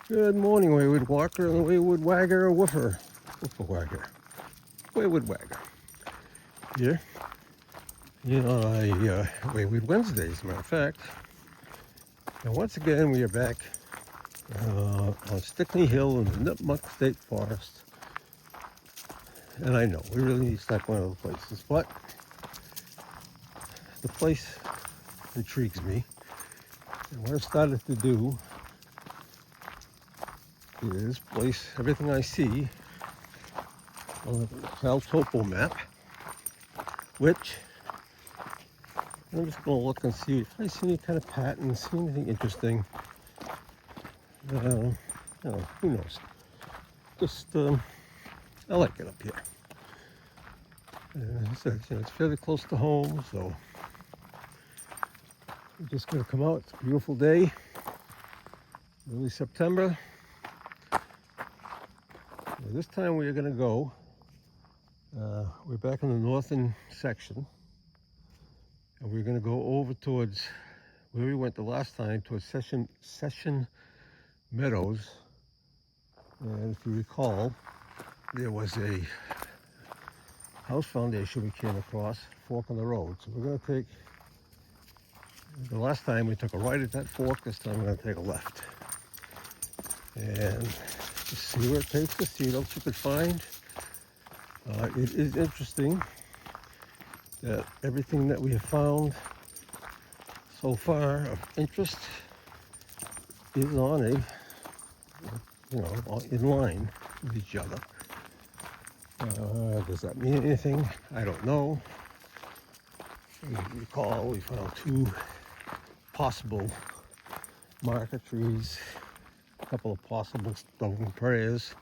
Good morning, Wayward Walker and the Wayward Wagger, Woofer Wagger, Wayward Wagger. Here, on a Wayward Wednesday, as a matter of fact. And once again, we are back on Stickney Hill in the Nipmuc State Forest. And I know, we really need to start going to other places, but the place intrigues me. And what I've started to do is place everything I see on the Cal topo map, which I'm just going to look and see if I see any kind of patterns, see anything interesting. Who knows? Just, I like it up here. And I said, it's fairly close to home, so we're just going to come out. It's a beautiful day, early September. This time we are going to go, we're back in the northern section, and we're going to go over towards where we went the last time, towards Session Meadows. And if you recall, there was a house foundation we came across, fork in the road. So we're going to take, the last time we took a right at that fork, this time we're going to take a left. And just see where it takes us, see what else you could find. It is interesting that everything that we have found so far of interest is on in line with each other. Does that mean anything? I don't know. If you recall, we found two possible marker trees, a couple of possible stone prayers,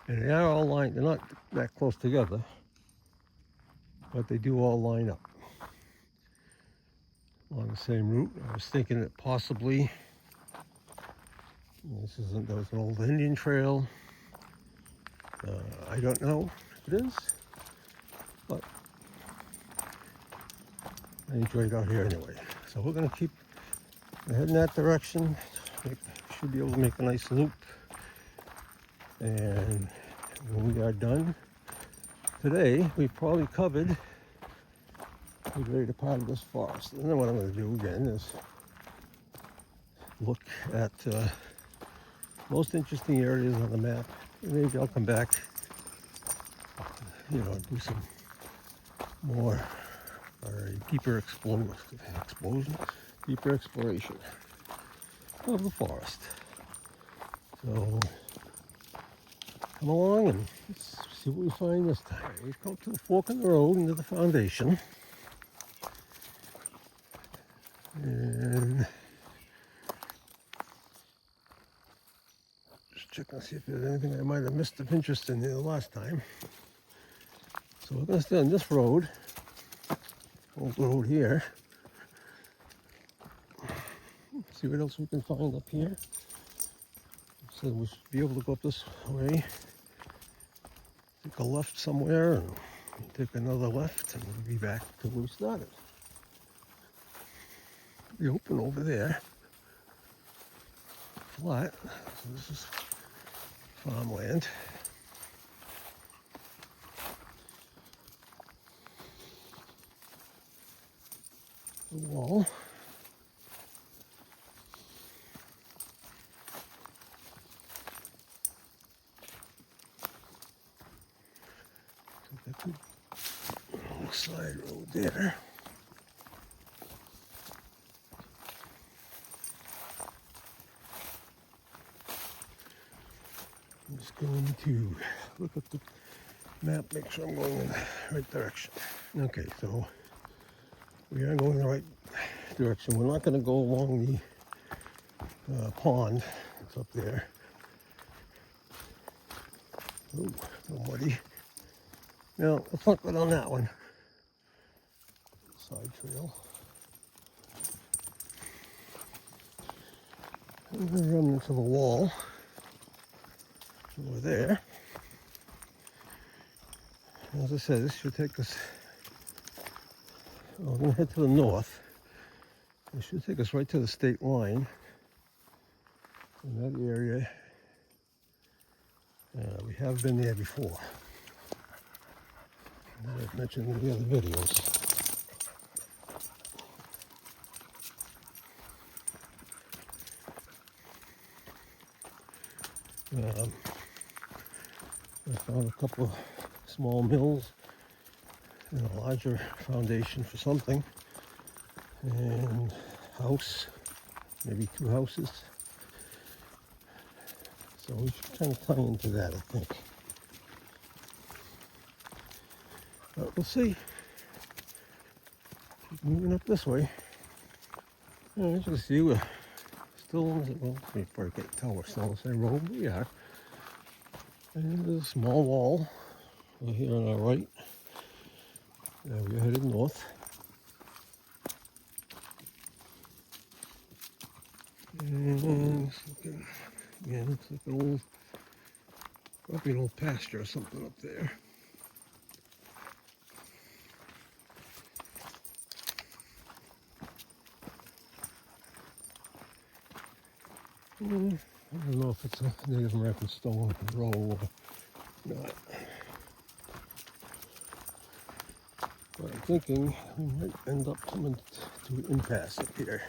and they are all lined. They're not that close together, but they do all line up on the same route. I was thinking that possibly that was an old Indian trail. I don't know if it is, but I enjoy it out here anyway. So we're going to keep heading that direction. Should be able to make a nice loop. And when we are done today, we probably covered a greater part of this forest. And then what I'm going to do again is look at most interesting areas on the map. And maybe I'll come back, do some more or a deeper deeper exploration of the forest. So come along and let's see what we find this time. We've come to a fork in the road into the foundation. And just check and see if there's anything I might have missed of interest in there the last time. So we're going to stay on this road, old road here. See what else we can find up here. So we should be able to go up this way, take a left somewhere, and take another left, and we'll be back to where we started. Be open over there. Flat. So this is farmland. The wall. Take a good long side road there. I'm just going to look at the map, make sure I'm going in the right direction. Okay, so we are going in the right direction. We're not going to go along the pond that's up there. Ooh, so muddy. No, let's not go down that one. Side trail. I'm going to run into the wall over there. As I said, this should take us, we're going to head to the north. It should take us right to the state line. in that area. We have been there before. As I've mentioned in the other videos. I found a couple of small mills and a larger foundation for something, and house, maybe 2 houses. So we should kind of tie into that, I think. But we'll see. Keep moving up this way. As you can see, we're still on the, well, you probably can't tell we're still on the same road, but we are. And there's a small wall over here on our right. We're headed north. And it's looking, yeah, looks like an old, probably an old pasture or something up there. I don't know if it's a Native American stone row or not. But I'm thinking we might end up coming to an impasse up here.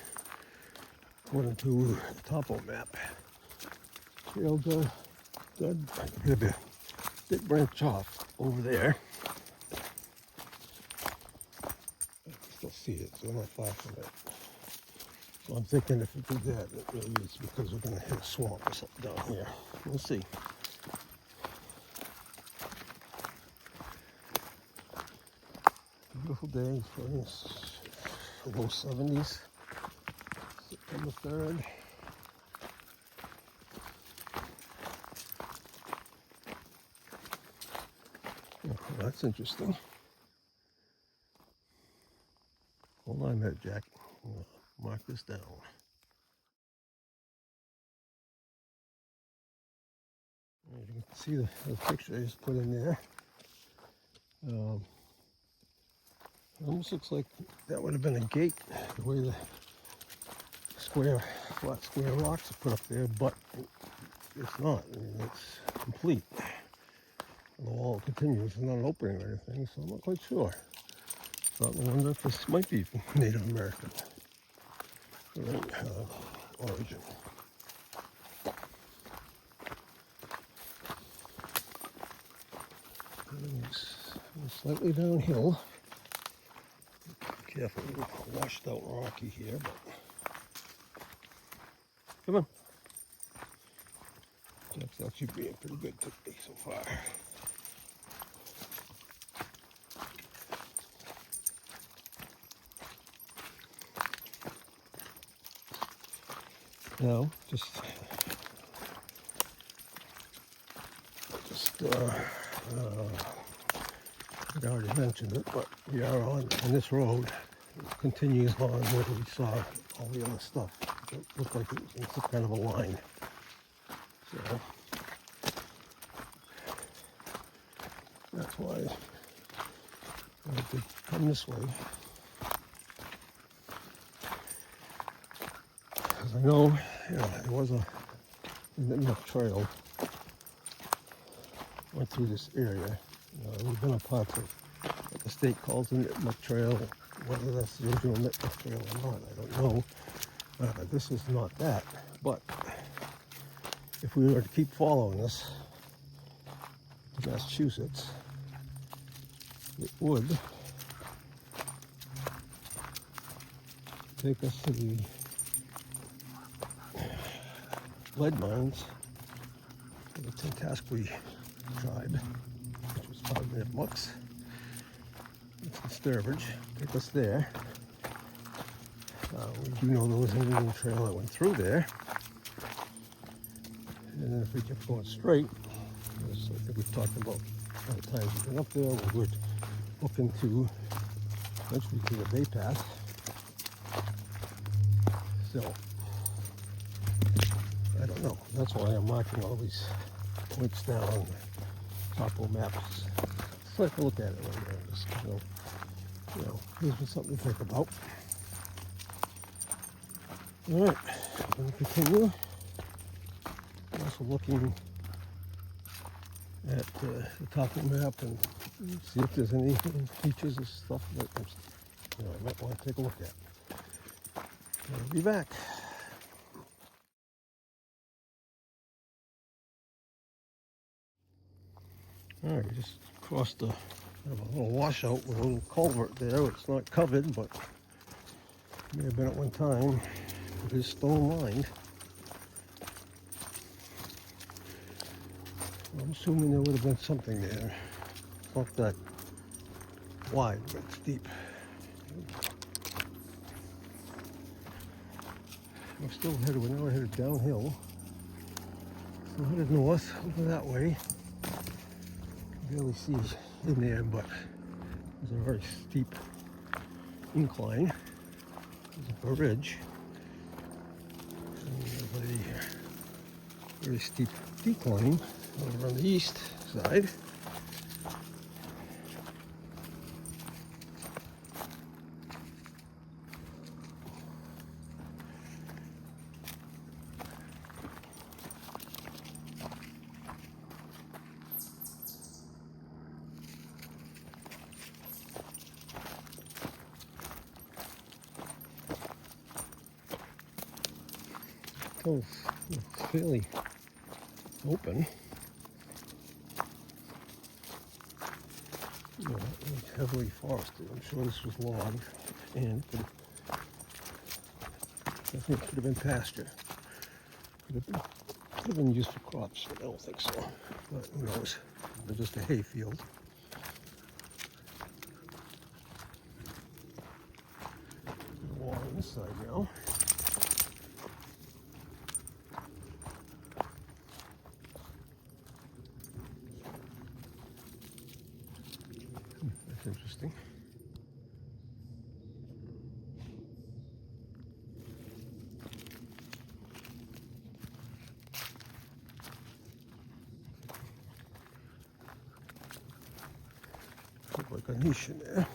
According to the topo map. Trail did branch off over there. I can still see it, so I'm not far from it. So I'm thinking if we do that, maybe it's because we're going to hit a swamp or something down here. We'll see. Beautiful day, low 70s, September 3rd. Oh, that's interesting. Hold on a minute, Jack. I'll mark this down. As you can see the picture I just put in there. It almost looks like that would have been a gate, the way the flat square rocks are put up there, but it's not. I mean, it's complete. The wall continues, it's not an opening or anything, so I'm not quite sure. So I wonder if this might be Native American origin. Slightly downhill. Be careful, we're washed out rocky here, but come on. Jack's actually being pretty good to me so far. Now, I already mentioned it, but we are on this road. It continues on where we saw all the other stuff. It looked like it was in some kind of a line. So that's why I did come this way. Because I know, there was a Nipmuc trail went through this area. We've been a part of what the state calls the Nipmuc Trail. Whether that's the original Nipmuc Trail or not, I don't know. This is not that. But if we were to keep following this to Massachusetts, it would take us to the lead mines of the Tintasquee tribe, which was part of the Nipmucs. It's the Sturbridge. Take us there. We do know there was an Indian trail that went through there. And then if we kept going straight, as I think we've talked about all the times we've been up there, we would hook into eventually to the Bay Pass. So I don't know. That's why I'm marking all these points down on the topo maps. So I can look at it later and just gives me something to think about. All right, I'm going to continue. Also looking at the top of the map and see if there's any features of stuff that I might want to take a look at. I'll be back. All right, just crossed a little washout with a little culvert there. It's not covered, but may have been at one time. It is stone lined. I'm assuming there would have been something there. It's not that wide, but it's deep. We're now headed downhill. Still headed north, over that way. You can barely see in there, but there's a very steep incline. There's a ridge. And there's a very steep decline over on the east side. So it's fairly open. It's heavily forested. I'm sure this was logged, and definitely could have been pasture. Could have been used for crops, but I don't think so. But who knows? It's just a hay field. Wall on this side now. That's interesting. Look like a niche in there.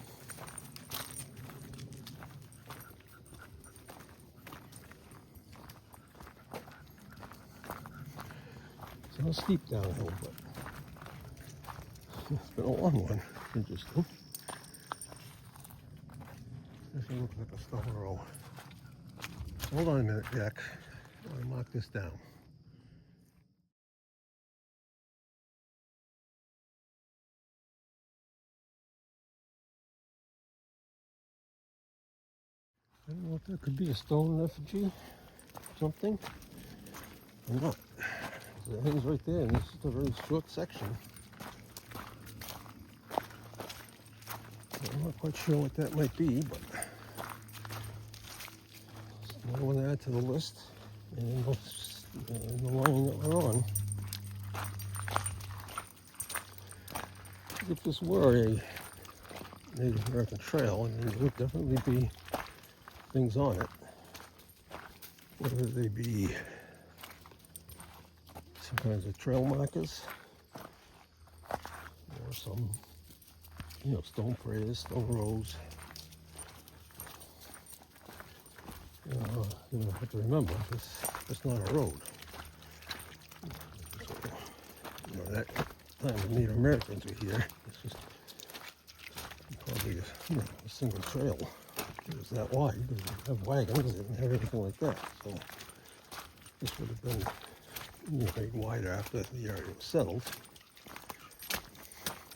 It's not steep downhill, but it's been a long one. Interesting. Doesn't look like a stone row. Hold on a minute, Jack. I want to mark this down. I don't know if that could be a stone effigy, something, or not. The thing's right there, and this is a very short section. I'm not quite sure what that might be, but it's another one to add to the list, and in the line that we're on. If this were a Native American trail, and there would definitely be things on it, whether they be some kinds of trail markers or some, stone prayers, stone rows. You have to remember, it's not a road. So, that time the Native Americans were here, it's just probably a single trail. It was that wide. It didn't have wagons, it didn't have anything like that. So this would have been made wider after the area was settled.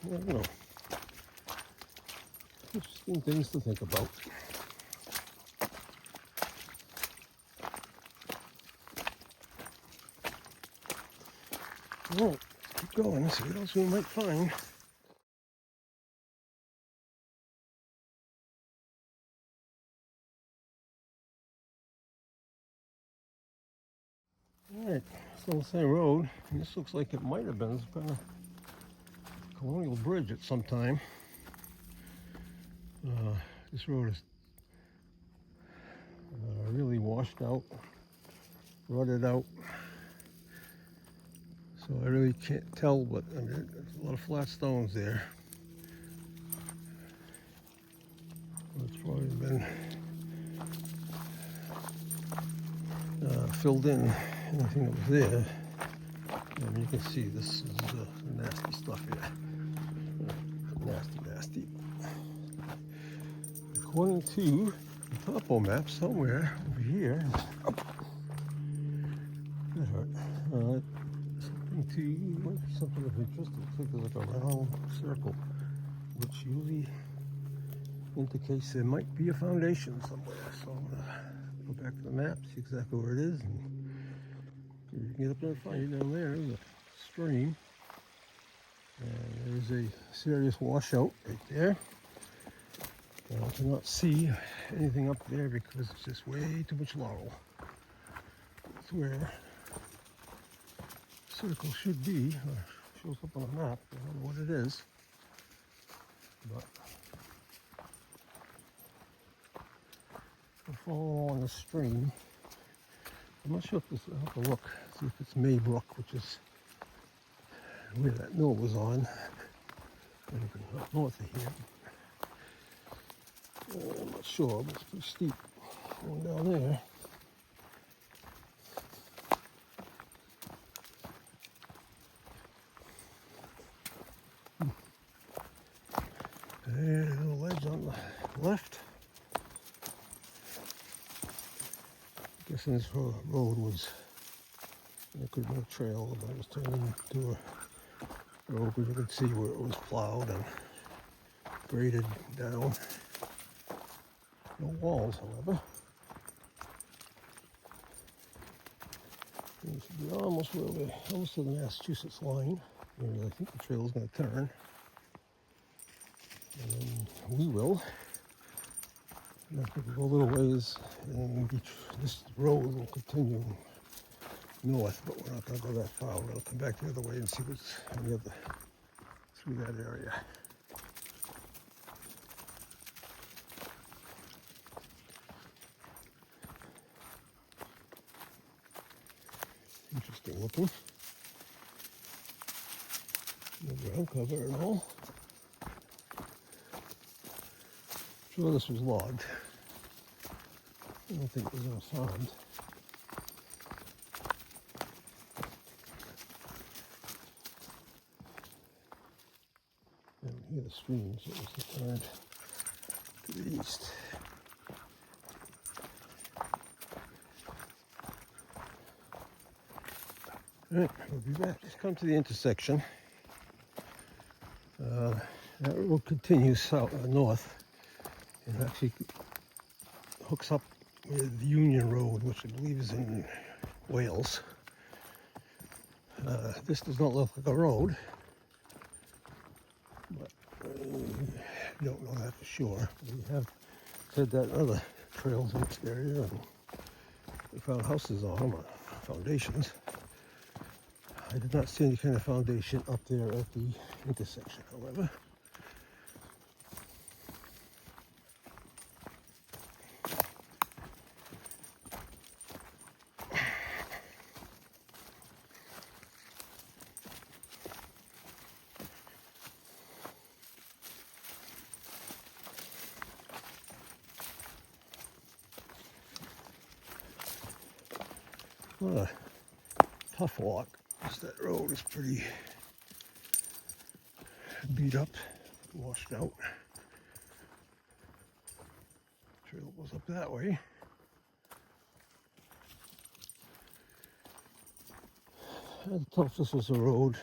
I don't know. Interesting things to think about. All right, keep going. Let's see what else we might find. All right, still the same road. And this looks like it might have been a colonial bridge at some time. This road is really washed out, rotted out. So I really can't tell, but there's a lot of flat stones there. It's probably been filled in anything that was there. And you can see this is nasty stuff here. Nasty, nasty. According to the topo map, somewhere over here, that hurt. Something of interest. It looks like there's like a round circle, which usually indicates there might be a foundation somewhere. So I'm gonna go back to the map, see exactly where it is, and you can get up there and find it down there. There's a stream, and there's a serious washout right there. I cannot see anything up there because it's just way too much laurel. That's where the circle should be, or shows up on the map. I don't know what it is, but we'll follow along the stream. I'm not sure if this, I'll have to look, see if it's Maybrook, which is where that mill was on. Anything up north of here. I'm not sure, but it's pretty steep going down there. There's a little ledge on the left. I'm guessing this road was, there could have been a trail, but it was turned into a road where you could see where it was plowed and graded down. No walls, however. This should be almost where we're almost to the Massachusetts line. Where I think the trail is going to turn. And then we will. And I think we'll go a little ways, and this road will continue north, but we're not going to go that far. We're going to come back the other way and see what's on the other, through that area. Interesting looking. No ground cover and all. I'm sure this was logged. I don't think it was ever found. And here the stream, so it was turned to the east. Alright, we'll be back. Let's come to the intersection. That road continues south, north, and actually hooks up with Union Road, which I believe is in Wales. This does not look like a road, but I don't know that for sure. We have said that other trails in this area, and we found houses on them, foundations. I did not see any kind of foundation up there at the intersection, however. What a tough walk. That road is pretty beat up, washed out. Trail goes up that way. I had to tell if this was a road.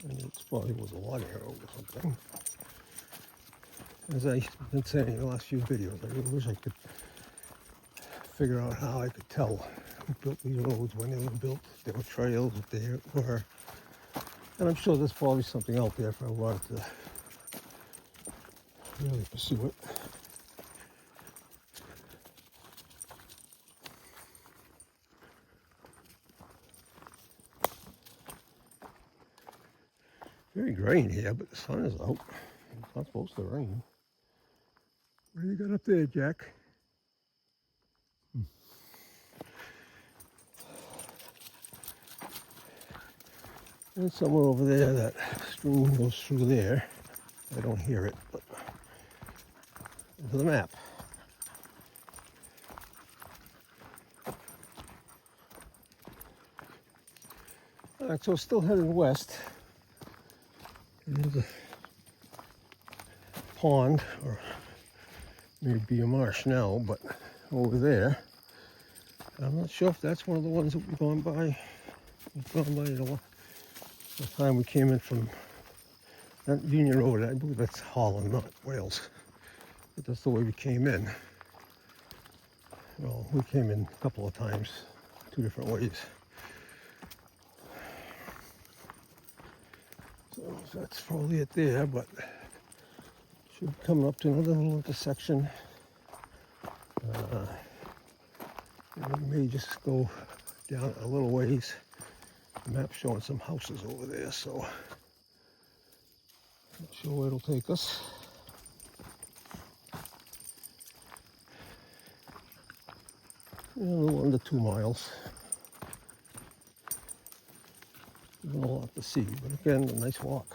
And it probably was a logging road or something. As I've been saying in the last few videos, I really wish I could figure out how I could tell who built these roads, when they were built, if there were trails, if there were. And I'm sure there's probably something out there if I wanted to really pursue it. Very gray in here, but the sun is out. It's not supposed to rain. What do you got up there, Jack? And somewhere over there, that stream goes through there. I don't hear it, but into the map. Alright, so still heading west. There's a pond, or maybe a marsh now, but over there. I'm not sure if that's one of the ones that we've gone by. We've gone by the time we came in from not Union Road. I believe that's Holland, not Wales. But that's the way we came in. Well, we came in a couple of times, 2 different ways. So that's probably it there, but should be coming up to another little intersection. And we may just go down a little ways. The map's showing some houses over there, so not sure where it'll take us. A little under 2 miles. There's a lot to see, but again, a nice walk.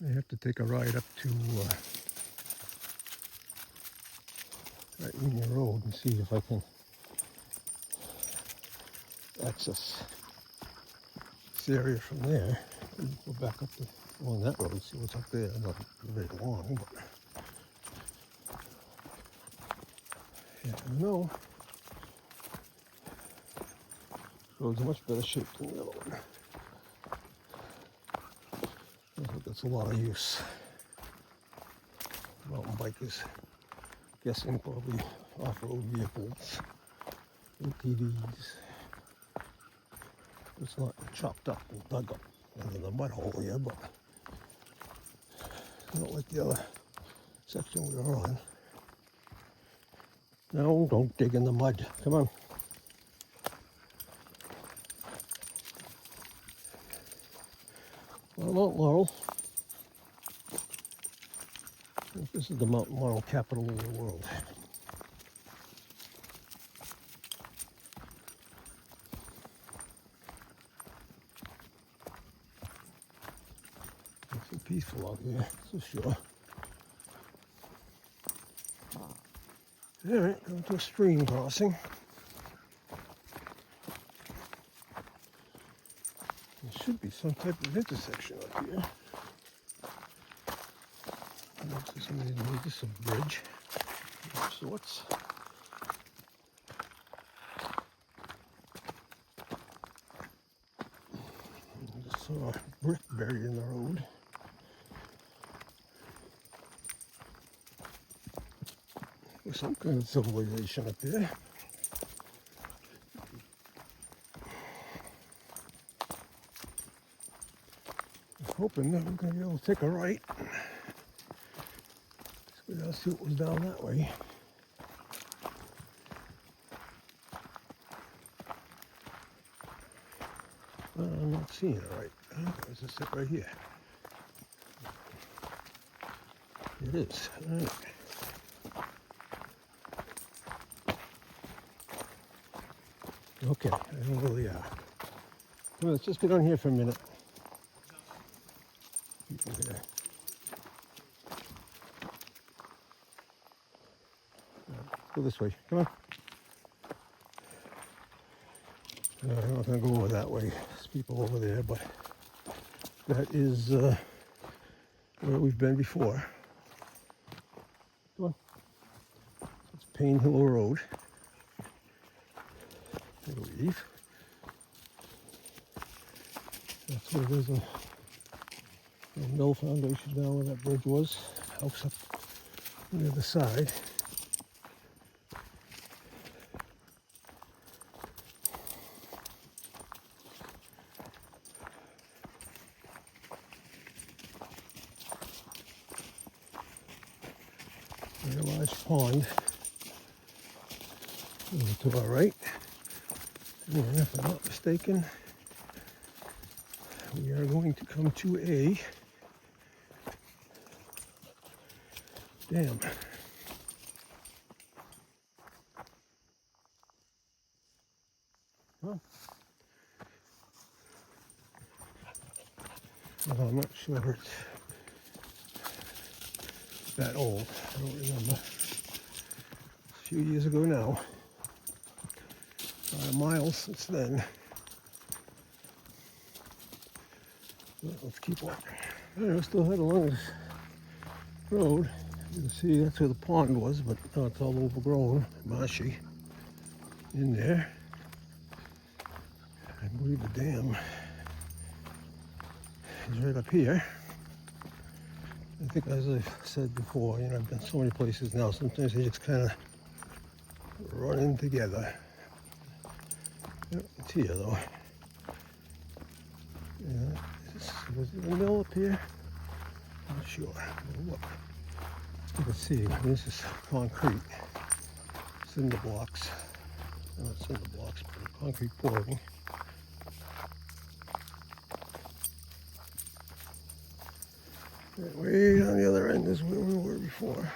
I have to take a ride up to that Union Road and see if I can access this area from there. And go back up along that road and see what's up there. Not very long, but yeah, I don't know. This road's in much better shape than the other one. I think that's a lot of use. Mountain bikers, guessing probably off-road vehicles, ATVs. It's not chopped up and dug up into the mud hole here, but not like the other section we were on. No, don't dig in the mud. Come on. Well, Mount Laurel. This is the Mount Laurel capital of the world. It's so peaceful out here, for sure. All right, going to a stream crossing. There should be some type of intersection up here. Maybe this is a bridge of sorts. I just saw a brick buried in the road. There's some kind of civilization up there. I'm hoping that we're going to be able to take a right. Let's see what was down that way. I'm not seeing it right. There's a step right here. It is. All right. Okay, I know where we are. Come on, let's just get on here for a minute. People here. Go this way. Come on. I'm not going to go over that way. There's people over there, but that is where we've been before. Come on. It's Payne Hill Road, I believe. That's where there's a mill foundation down where that bridge was. House up near the side. A large pond over to our right, and if I'm not mistaken, we are going to come to a dam. Well, I'm not sure it's that old. I don't remember. A few years ago now. Miles since then. Well, let's keep walking. Anyway, still head along this road. You can see that's where the pond was, but now it's all overgrown, marshy in there. I believe the dam is right up here. I think, as I've said before, you know, I've been so many places now, sometimes they just kind of run in together. Yep, it's here though. Yeah, was there a mill up here? I'm not sure. Look, you can see this is concrete, cinder blocks. Not cinder blocks, but concrete pouring. Right, way on the other end is where we were before.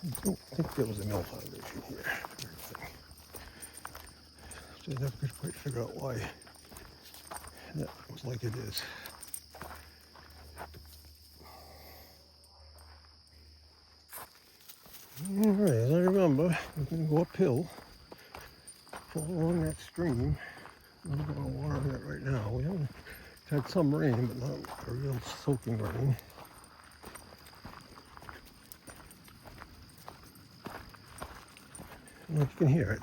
I don't think there was a mill foundation here. So I never could quite figure out why that was like it is. Alright, as I remember, we're going to go uphill, fall along that stream. I'm going to water on it right now. We haven't had some rain, but not a real soaking rain. I don't know if you can hear it.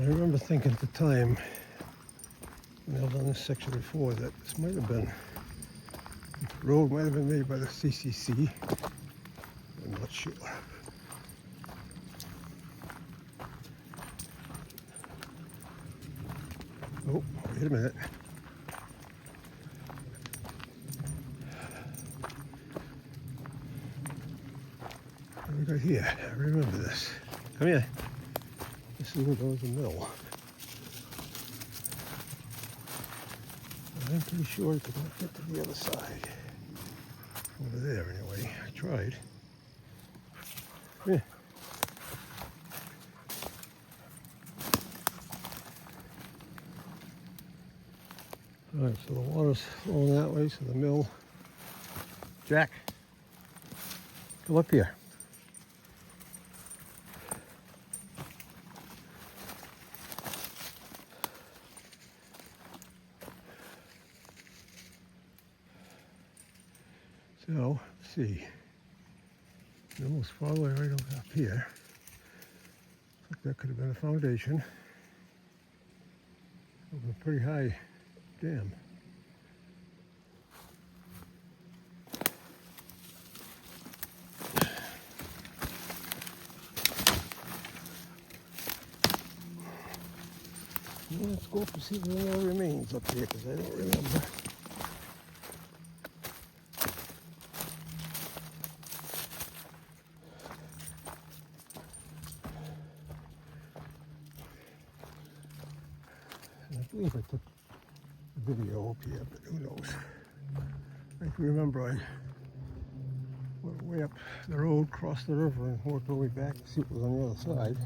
I remember thinking at the time, when I was on this section before, that this might have been, the road might have been made by the CCC. I'm not sure. Oh, wait a minute. What do we got here? I remember this. Come here. This is where there was a mill. I'm pretty sure I could not get to the other side. Over there, anyway. I tried. Yeah. Alright, so the water's flowing that way, so the mill. Jack, come up here. So, let's see. The mill's probably right up here. Looks like that could have been a foundation of a pretty high dam. Well, let's go up and see if there are any remains up here, because I don't remember. I believe I took a video up here, but who knows. I can remember I went way up the road, crossed the river, and worked our way back to see what was on the other side.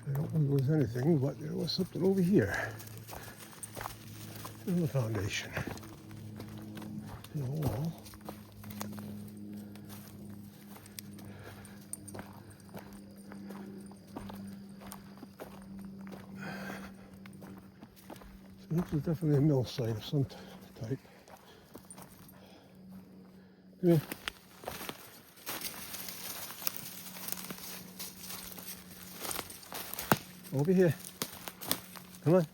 I don't think there was anything, but there was something over here in the foundation, in the wall. So this is definitely a mill site of some type. Come here. Over here. Come on.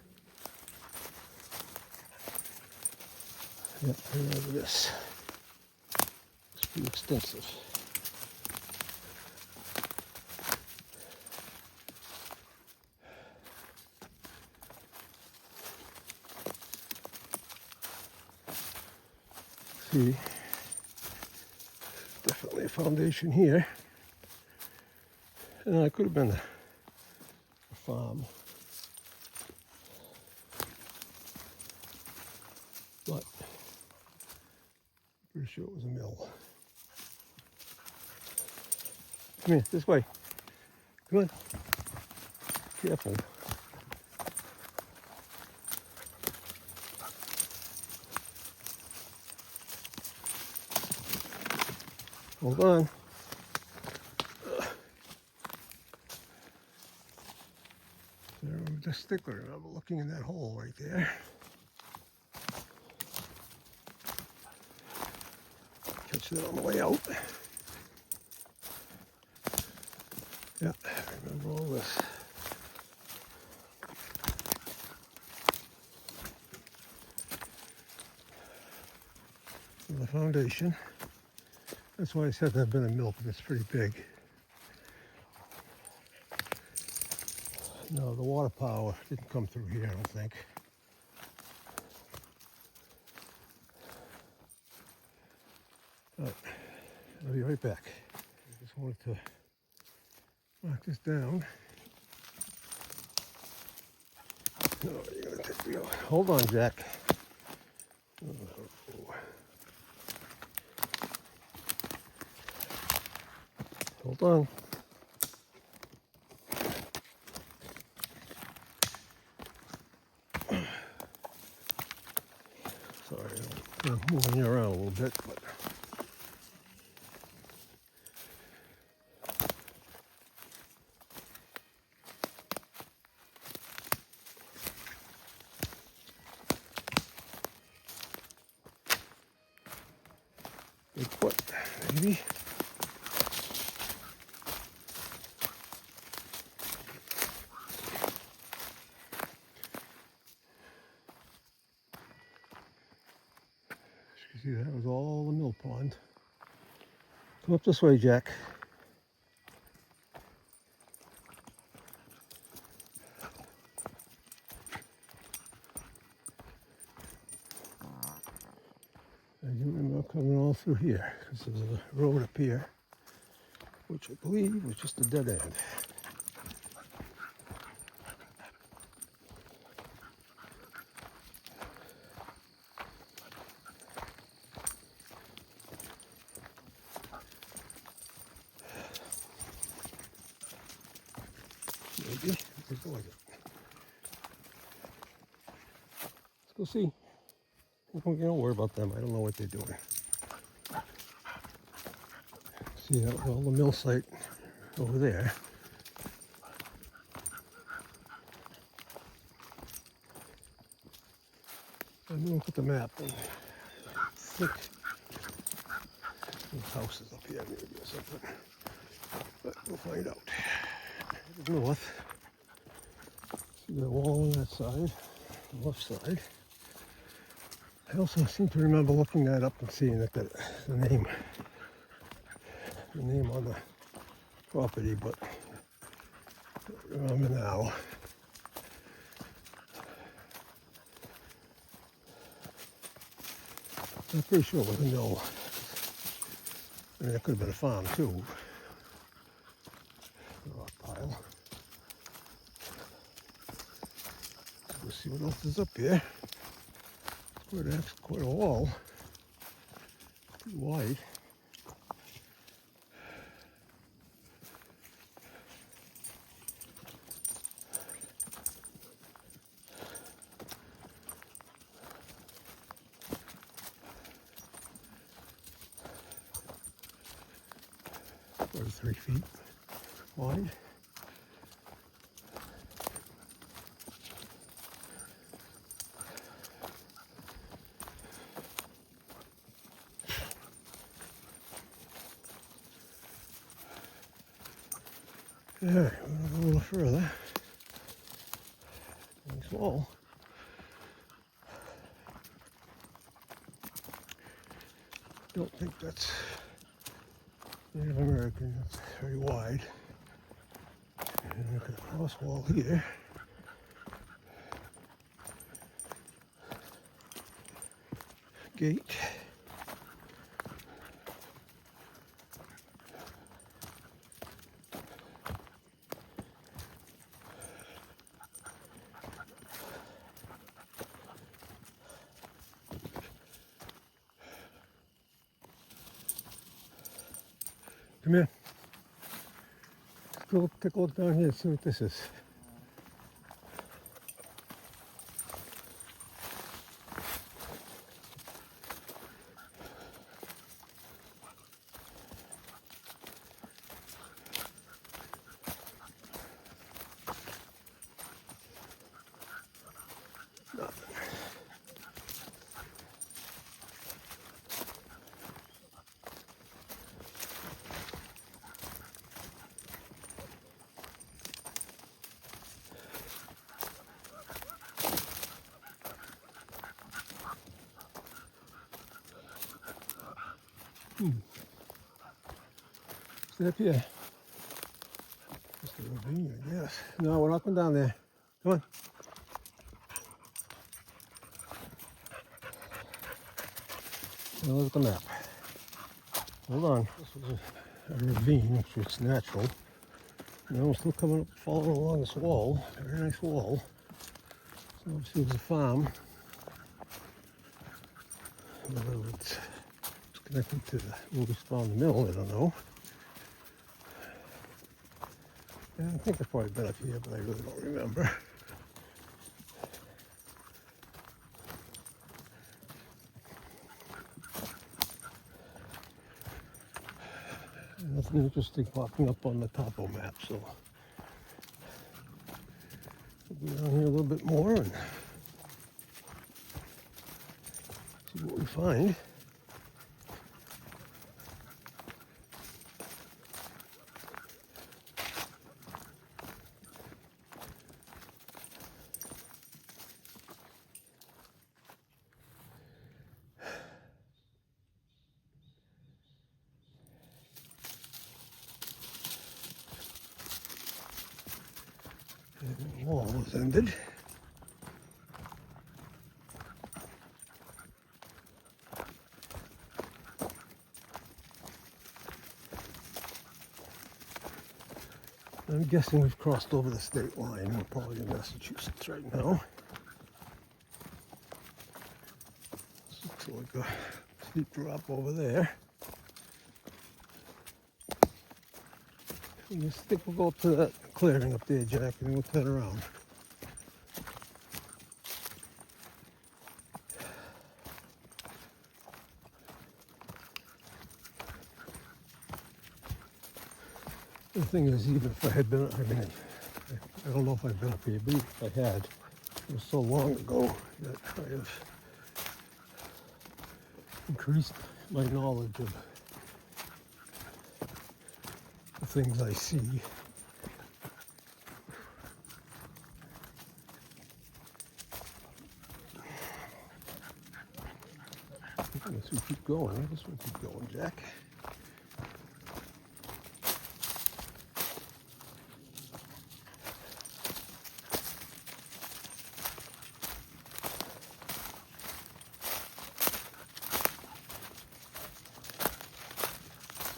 Yep, I remember this. It's pretty extensive. See, Definitely a foundation here. And it could have been a farm. But pretty sure it was a mill. Come here, this way. Come on. Careful. Hold on. There was a stickler. I was looking in that hole right there. Catch that on the way out. Yeah, I remember all this. The foundation. That's why I said there'd been a mill, because it's pretty big. No, the water power didn't come through here, I don't think. But I'll be right back. I just wanted to mark this down. No, you're gonna take me out. Hold on, Jack. Oh. Hold on. Sorry, I'm moving you around a little bit, but big foot, maybe. See, that was all the mill pond. Come up this way, Jack. I do remember coming all through here, because there's a road up here, which I believe was just a dead end. Maybe. Let's go see. Don't worry about them. I don't know what they're doing. See, that was all the mill site over there. I'm going to look at the map and think there's houses up here maybe or something. But we'll find out. North. See the wall on that side, the left side. I also seem to remember looking that up and seeing that the name on the property, but I don't remember now. I'm pretty sure it was a mill. I mean, it could have been a farm too. Rock pile. Let's see what else is up here. It's quite a wall. Pretty wide. Or 3 feet wide. All right, we're gonna go a little further. Nice wall. Don't think that's Native American. It's very wide. And look at the cross wall here. Gate. Come here. Let's go take a look down here and see what this is. Stay up here. Just a ravine, I guess. No, we're not going down there. Come on. Now look at the map. Hold on. This was a ravine, which is natural. Now we're still coming up, following along this wall. Very nice wall. So obviously it's a farm. Whether it's connected to the movie star in the middle, I don't know. Yeah, I think I've probably been up here, but I really don't remember. Nothing interesting popping up on the topo map, so we'll go down here a little bit more and see what we find. The wall was ended. I'm guessing we've crossed over the state line. We're probably in Massachusetts right now. This looks like a steep drop over there. I think we'll go up to that clearing up there, Jack, and we'll turn around. The thing is, even if I had been, I don't know if I've been up here, but if I had, it was so long ago that I have increased my knowledge of the things I see. I guess we keep going. I guess we'll keep going, Jack.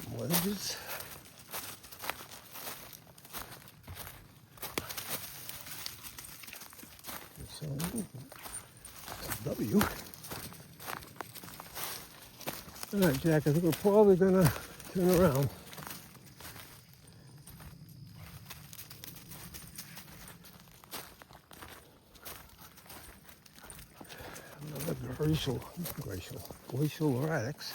Some ledges. W. All right, Jack, I think we're probably gonna turn around. Another glacial erratics.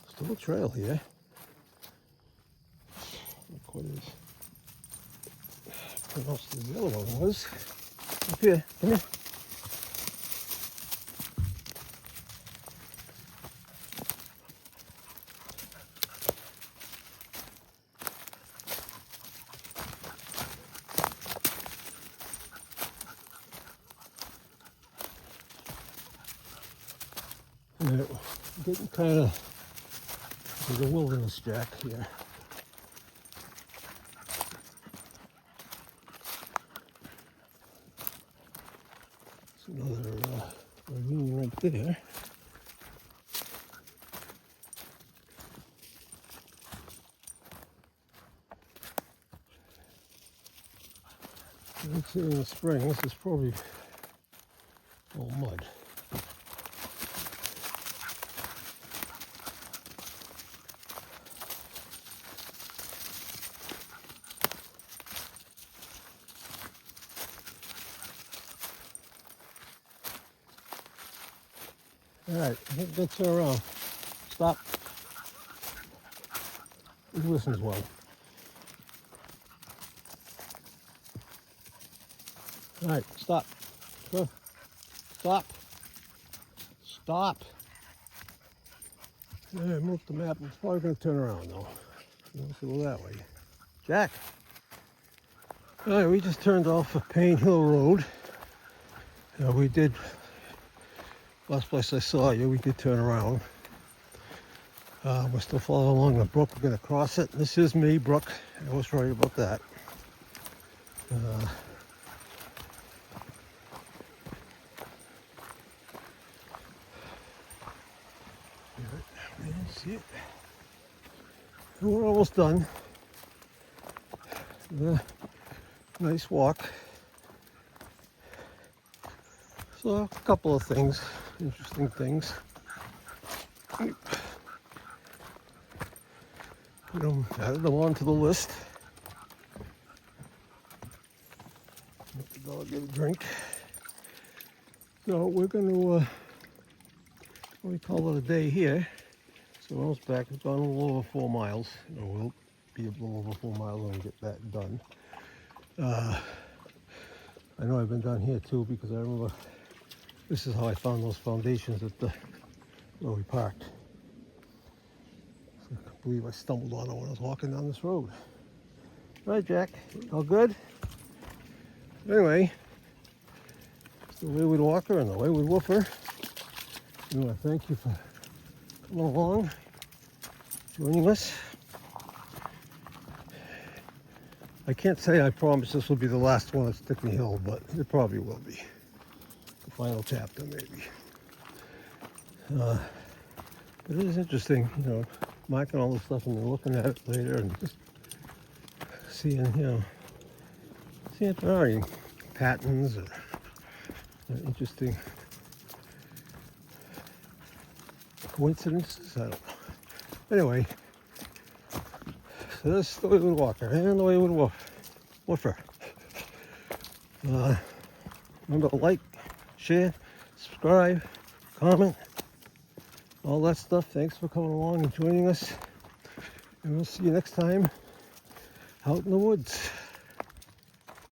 Still a trail here. Not quite as pronounced as the other one was. Up here, come here. And getting kind of the wilderness, Jack, here. It's another ravine right there. Let's see, in the spring, this is probably all mud. All right, I think that's turn around. Stop. He listens well. All right, stop. Go. Stop. Stop. All right, move the map. It's probably going to turn around though. Let's go that way. Jack. All right, we just turned off of Payne Hill Road. We did, last place I saw you, we did turn around. We're still following along the brook. We're going to cross it. This is me, Brook. I was right about that. See it. We're almost done. Nice walk. So a couple of things, interesting things. Added them onto the list. Let the dog get a drink. So we're going to we call it a day here. So we're almost back. We've gone a little over 4 miles. We'll be a little over 4 miles when we get that done. I know I've been down here too because I remember this is how I found those foundations at the where we parked. So I believe I stumbled on it when I was walking down this road. All right, Jack, all good? Anyway, it's the Wayward Walker and the Wayward Woofer. I want to thank you for coming along, joining us. I can't say I promise this will be the last one at Stickney Hill, but it probably will be. The final chapter, maybe. But it is interesting, marking all this stuff and then looking at it later and just seeing, seeing if there are any patterns or interesting coincidences. I don't know. Anyway, so this is the Wayward Walker and the Wayward Woofer. Remember to like, share, subscribe, comment, all that stuff. Thanks for coming along and joining us. And we'll see you next time out in the woods.